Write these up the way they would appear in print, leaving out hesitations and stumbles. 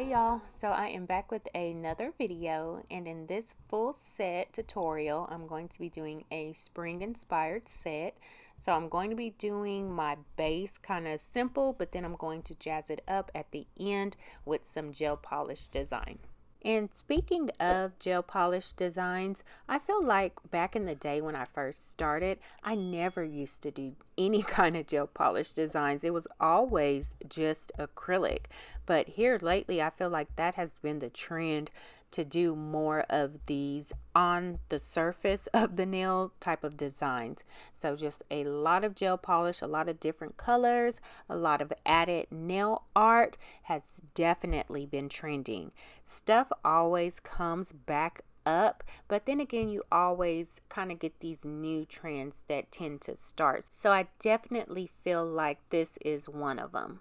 Hey y'all, so I am back with another video, and in this full set tutorial I'm going to be doing a spring inspired set. So I'm going to be doing my base kind of simple, but then I'm going to jazz it up at the end with some gel polish design. And speaking of gel polish designs, I feel like back in the day when I first started, I never used to do any kind of gel polish designs. It was always just acrylic. But here lately, I feel like that has been the trend to do more of these on the surface of the nail type of designs. So just a lot of gel polish, a lot of different colors, a lot of added nail art has definitely been trending. Stuff always comes back up, but then again, you always kind of get these new trends that tend to start. So I definitely feel like this is one of them.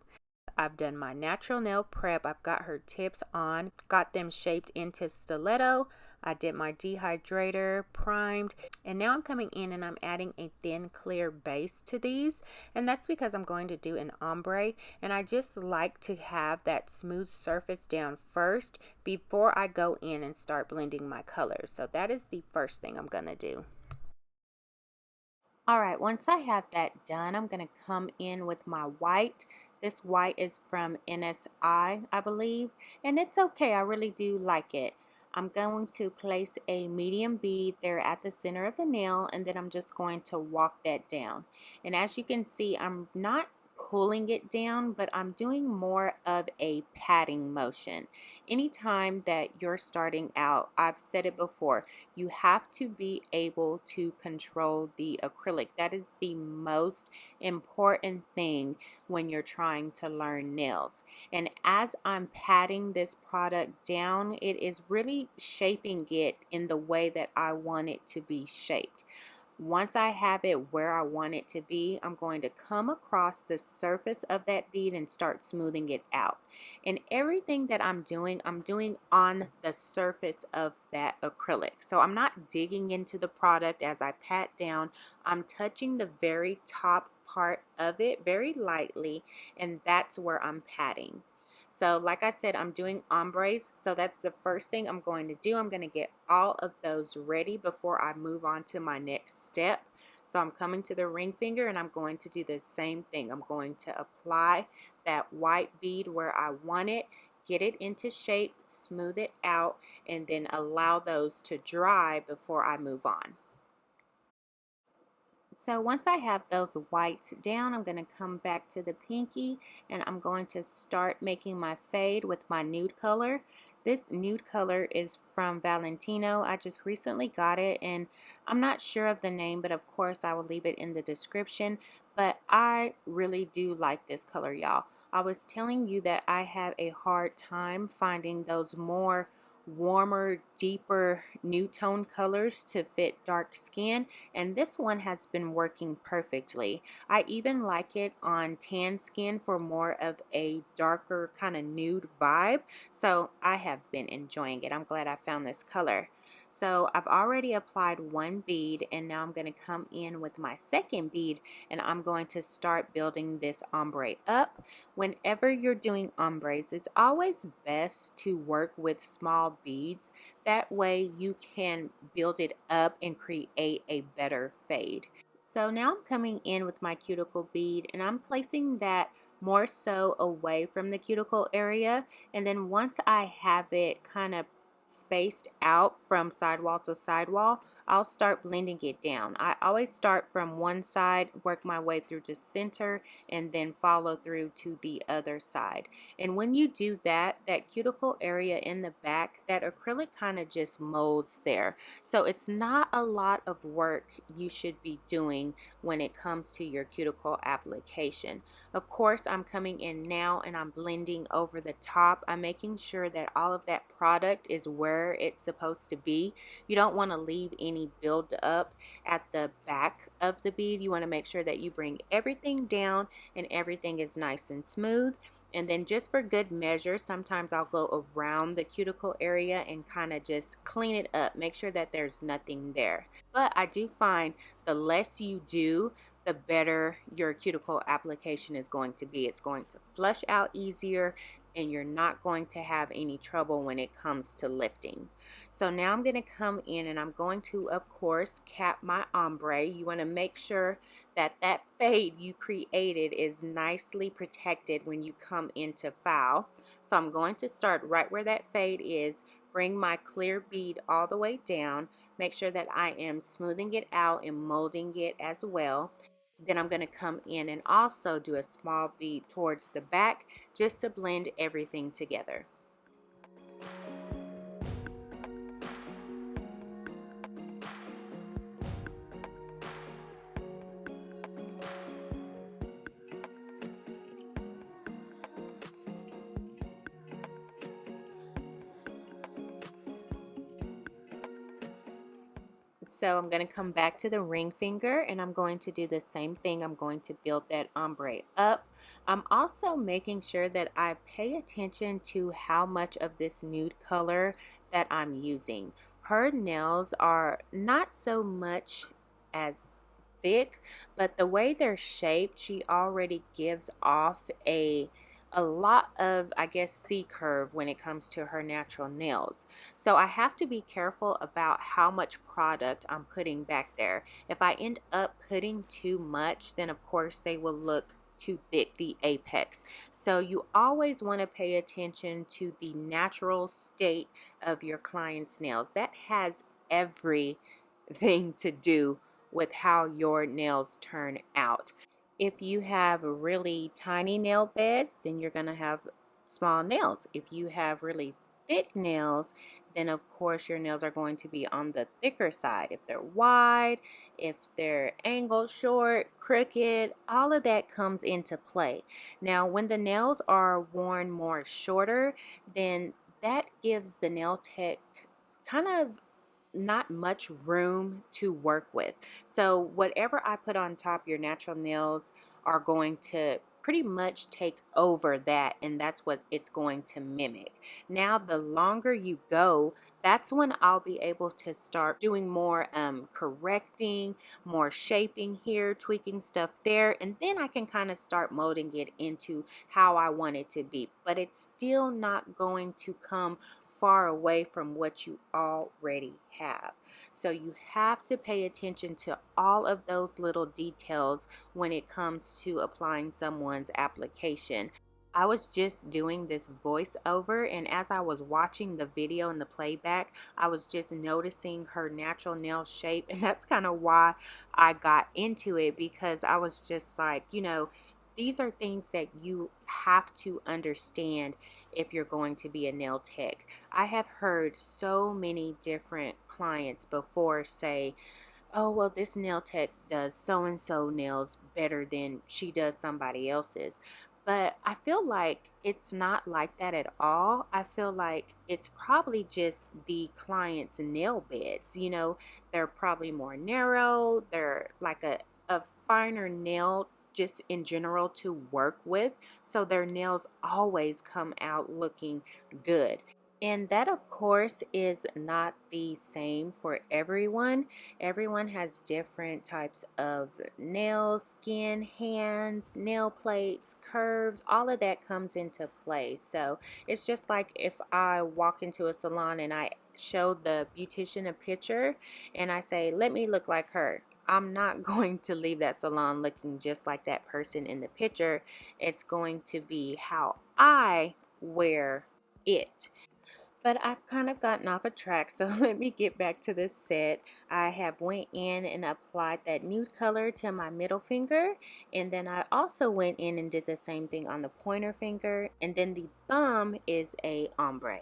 I've done my natural nail prep. I've got her tips on, got them shaped into stiletto. I did my dehydrator, primed, and now I'm coming in and I'm adding a thin clear base to these, and that's because I'm going to do an ombre, and I just like to have that smooth surface down first before I go in and start blending my colors. So that is the first thing I'm gonna do. Alright, once I have that done, I'm going to come in with my white. This white is from NSI, I believe, and it's okay. I really do like it. I'm going to place a medium bead there at the center of the nail, and then I'm just going to walk that down. And as you can see, I'm not pulling it down, but I'm doing more of a patting motion. Anytime that you're starting out, I've said it before, you have to be able to control the acrylic. That is the most important thing when you're trying to learn nails. And as I'm patting this product down, it is really shaping it in the way that I want it to be shaped. Once I have it where I want it to be, I'm going to come across the surface of that bead and start smoothing it out. And everything that I'm doing on the surface of that acrylic. So I'm not digging into the product as I pat down. I'm touching the very top part of it very lightly, and that's where I'm patting. So like I said, I'm doing ombres, so that's the first thing I'm going to do. I'm going to get all of those ready before I move on to my next step. So I'm coming to the ring finger and I'm going to do the same thing. I'm going to apply that white bead where I want it, get it into shape, smooth it out, and then allow those to dry before I move on. So once I have those whites down, I'm going to come back to the pinky and I'm going to start making my fade with my nude color. This nude color is from Valentino. I just recently got it and I'm not sure of the name, but of course I will leave it in the description. But I really do like this color, y'all. I was telling you that I have a hard time finding those more warmer, deeper nude tone colors to fit dark skin, and this one has been working perfectly. I even like it on tan skin for more of a darker kind of nude vibe, so I have been enjoying it. I'm glad I found this color. So I've already applied one bead, and now I'm going to come in with my second bead and I'm going to start building this ombre up. Whenever you're doing ombres, it's always best to work with small beads. That way you can build it up and create a better fade. So now I'm coming in with my cuticle bead and I'm placing that more so away from the cuticle area, and then once I have it kind of spaced out from sidewall to sidewall, I'll start blending it down. I always start from one side, work my way through the center, and then follow through to the other side. And when you do that, that cuticle area in the back, that acrylic kind of just molds there. So it's not a lot of work you should be doing when it comes to your cuticle application. Of course, I'm coming in now and I'm blending over the top. I'm making sure that all of that product is where it's supposed to be. You don't want to leave any build up at the back of the bead. You want to make sure that you bring everything down and everything is nice and smooth. And then just for good measure, sometimes I'll go around the cuticle area and kind of just clean it up, make sure that there's nothing there. But I do find the less you do, the better your cuticle application is going to be. It's going to flush out easier and you're not going to have any trouble when it comes to lifting. So now I'm going to come in and I'm going to, of course, cap my ombre. You want to make sure that that fade you created is nicely protected when you come into file. So I'm going to start right where that fade is, bring my clear bead all the way down, make sure that I am smoothing it out and molding it as well. Then I'm going to come in and also do a small bead towards the back just to blend everything together. So I'm going to come back to the ring finger and I'm going to do the same thing. I'm going to build that ombre up. I'm also making sure that I pay attention to how much of this nude color that I'm using. Her nails are not so much as thick, but the way they're shaped, she already gives off a lot of, I guess, C curve when it comes to her natural nails. So I have to be careful about how much product I'm putting back there. If I end up putting too much, then of course they will look too thick, the apex. So you always want to pay attention to the natural state of your client's nails. That has everything to do with how your nails turn out. If you have really tiny nail beds, then you're going to have small nails. If you have really thick nails, then of course your nails are going to be on the thicker side. If they're wide, if they're angled, short, crooked, all of that comes into play. Now, when the nails are worn more shorter, then that gives the nail tech kind of not much room to work with. So whatever I put on top, your natural nails are going to pretty much take over that, and that's what it's going to mimic. Now the longer you go, that's when I'll be able to start doing more correcting, more shaping here, tweaking stuff there, and then I can kind of start molding it into how I want it to be. But it's still not going to come far away from what you already have. So you have to pay attention to all of those little details when it comes to applying someone's application. I was just doing this voiceover, and as I was watching the video and the playback, I was just noticing her natural nail shape, and that's kind of why I got into it, because I was just like, these are things that you have to understand if you're going to be a nail tech. I have heard so many different clients before say, oh, well, this nail tech does so and so nails better than she does somebody else's. But I feel like it's not like that at all. I feel like it's probably just the client's nail beds. They're probably more narrow, they're like a finer nail just in general to work with, so their nails always come out looking good. And that, of course, is not the same for everyone. Everyone has different types of nails, skin, hands, nail plates, curves, all of that comes into play. So it's just like if I walk into a salon and I show the beautician a picture and I say, let me look like her. I'm not going to leave that salon looking just like that person in the picture. It's going to be how I wear it. But I've kind of gotten off a track, so let me get back to this set. I have went in and applied that nude color to my middle finger, and then I also went in and did the same thing on the pointer finger, and then the thumb is a ombre.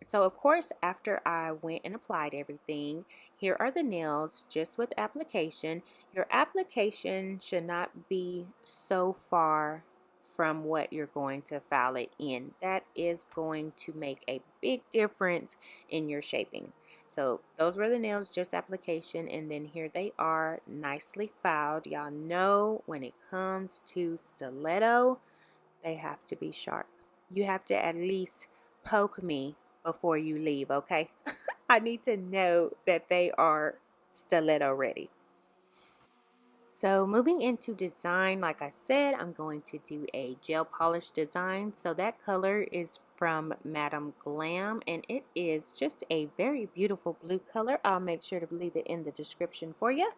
So of course, after I went and applied everything, here are the nails just with application. Your application should not be so far from what you're going to file it in. That is going to make a big difference in your shaping. So those were the nails, just application, and then here they are, nicely filed. Y'all know when it comes to stiletto, they have to be sharp. You have to at least poke me before you leave, okay? I need to know that they are stiletto ready. So moving into design, like I said, I'm going to do a gel polish design. So that color is from Madame Glam, and it is just a very beautiful blue color. I'll make sure to leave it in the description for you.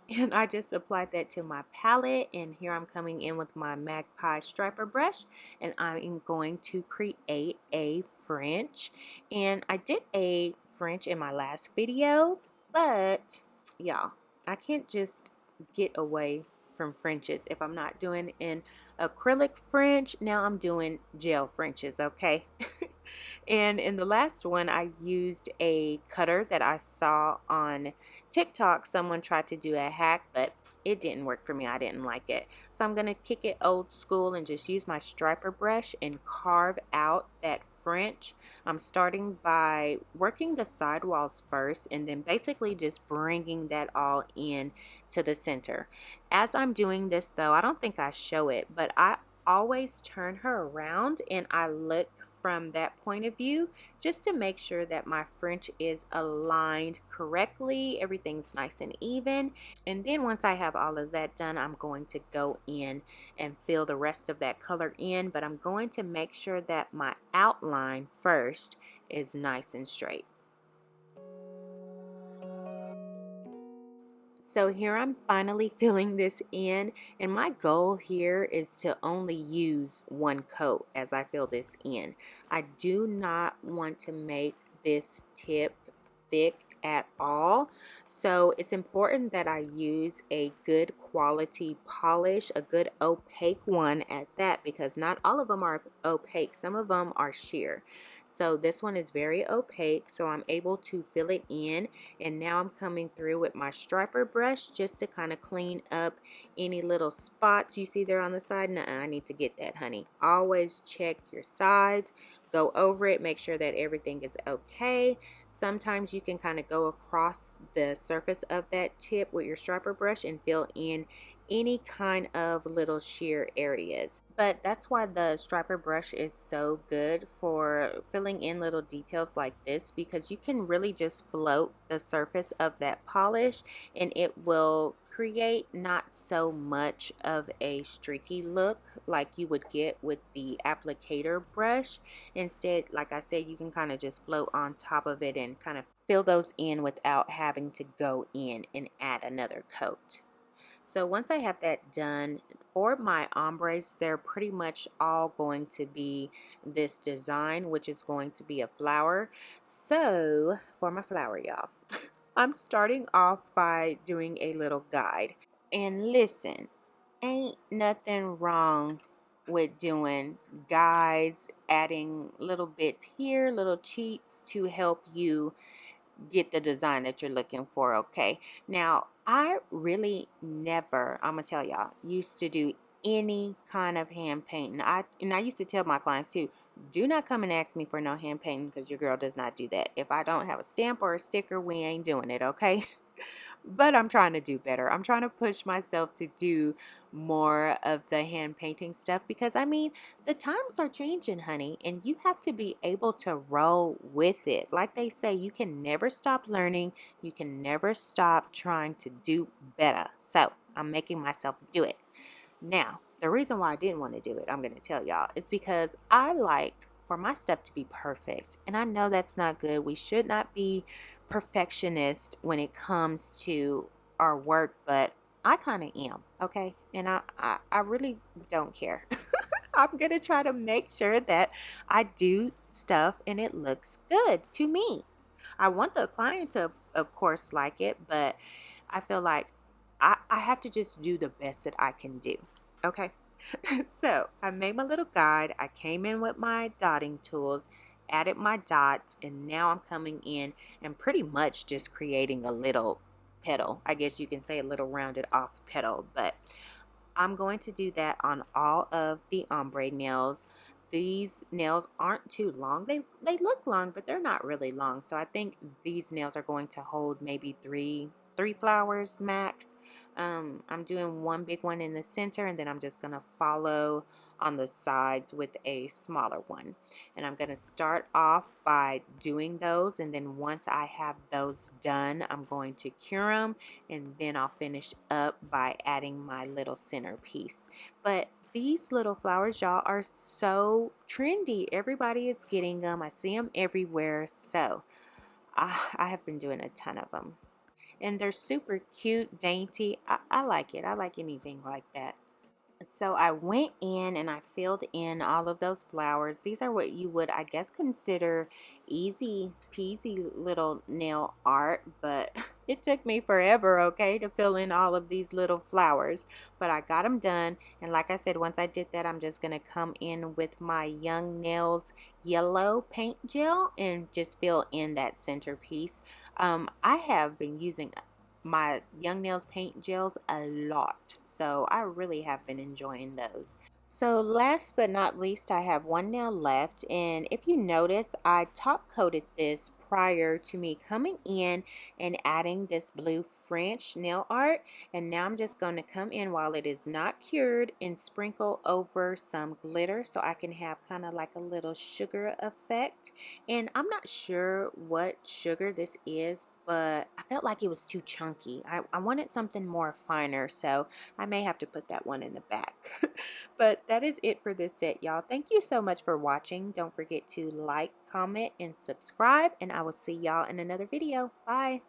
And I just applied that to my palette, and here I'm coming in with my Magpie striper brush, and I'm going to create a French. And I did a French in my last video, but y'all, I can't just get away from Frenches if I'm not doing an acrylic French. Now I'm doing gel Frenches, okay? And in the last one, I used a cutter that I saw on TikTok. Someone tried to do a hack, but it didn't work for me. I didn't like it. So I'm going to kick it old school and just use my striper brush and carve out that French. I'm starting by working the sidewalls first and then basically just bringing that all in to the center. As I'm doing this though, I don't think I show it, but I always turn her around and I look from that point of view just to make sure that my French is aligned correctly, everything's nice and even. And then once I have all of that done, I'm going to go in and fill the rest of that color in, but I'm going to make sure that my outline first is nice and straight. So here I'm finally filling this in, and my goal here is to only use one coat as I fill this in. I do not want to make this tip thick at all, so it's important that I use a good quality polish, a good opaque one at that, because not all of them are opaque, some of them are sheer. So this one is very opaque, so I'm able to fill it in, and now I'm coming through with my striper brush just to kind of clean up any little spots you see there on the side. Nuh-uh, I need to get that, honey. Always check your sides, go over it, make sure that everything is okay. Sometimes you can kind of go across the surface of that tip with your striper brush and fill in any kind of little sheer areas. But that's why the striper brush is so good for filling in little details like this, because you can really just float the surface of that polish and it will create not so much of a streaky look like you would get with the applicator brush. Instead, like I said, you can kind of just float on top of it and kind of fill those in without having to go in and add another coat. So once I have that done, for my ombres, they're pretty much all going to be this design, which is going to be a flower. So for my flower, y'all, I'm starting off by doing a little guide. And listen, ain't nothing wrong with doing guides, adding little bits here, little cheats to help you get the design that you're looking for, okay? Now, I really never, I'm gonna tell y'all, used to do any kind of hand painting. I used to tell my clients too, do not come and ask me for no hand painting because your girl does not do that. If I don't have a stamp or a sticker, we ain't doing it, okay? But I'm trying to do better. I'm trying to push myself to do more of the hand painting stuff because, I mean, the times are changing, honey, and you have to be able to roll with it. Like they say, you can never stop learning. You can never stop trying to do better. So I'm making myself do it. Now, the reason why I didn't want to do it, I'm going to tell y'all, is because I like for my stuff to be perfect. And I know that's not good. We should not be perfectionist when it comes to our work, but I kind of am, okay? And I really don't care. I'm going to try to make sure that I do stuff and it looks good to me. I want the client to, of course, like it, but I feel like I have to just do the best that I can do, okay? So I made my little guide. I came in with my dotting tools, added my dots, and now I'm coming in and pretty much just creating a little petal. I guess you can say a little rounded off petal, but I'm going to do that on all of the ombre nails. These nails aren't too long. They look long, but they're not really long. So I think these nails are going to hold maybe three flowers max. I'm doing one big one in the center, and then I'm just gonna follow on the sides with a smaller one. And I'm gonna start off by doing those, and then once I have those done, I'm going to cure them, and then I'll finish up by adding my little centerpiece. But these little flowers, y'all, are so trendy. Everybody is getting them. I see them everywhere. So I have been doing a ton of them. And they're super cute, dainty. I like it. I like anything like that. So I went in and I filled in all of those flowers. These are what you would, I guess, consider easy peasy little nail art, but it took me forever, okay, to fill in all of these little flowers. But I got them done, and like I said, once I did that, I'm just going to come in with my Young Nails yellow paint gel and just fill in that centerpiece. I have been using my Young Nails paint gels a lot. So I really have been enjoying those. So last but not least, I have one nail left, and if you notice, I top coated this prior to me coming in and adding this blue French nail art, and now I'm just going to come in while it is not cured and sprinkle over some glitter so I can have kind of like a little sugar effect. And I'm not sure what sugar this is, but I felt like it was too chunky. I wanted something more finer, so I may have to put that one in the back. But that is it for this set, y'all. Thank you so much for watching. Don't forget to like, comment, and subscribe, and I will see y'all in another video. Bye.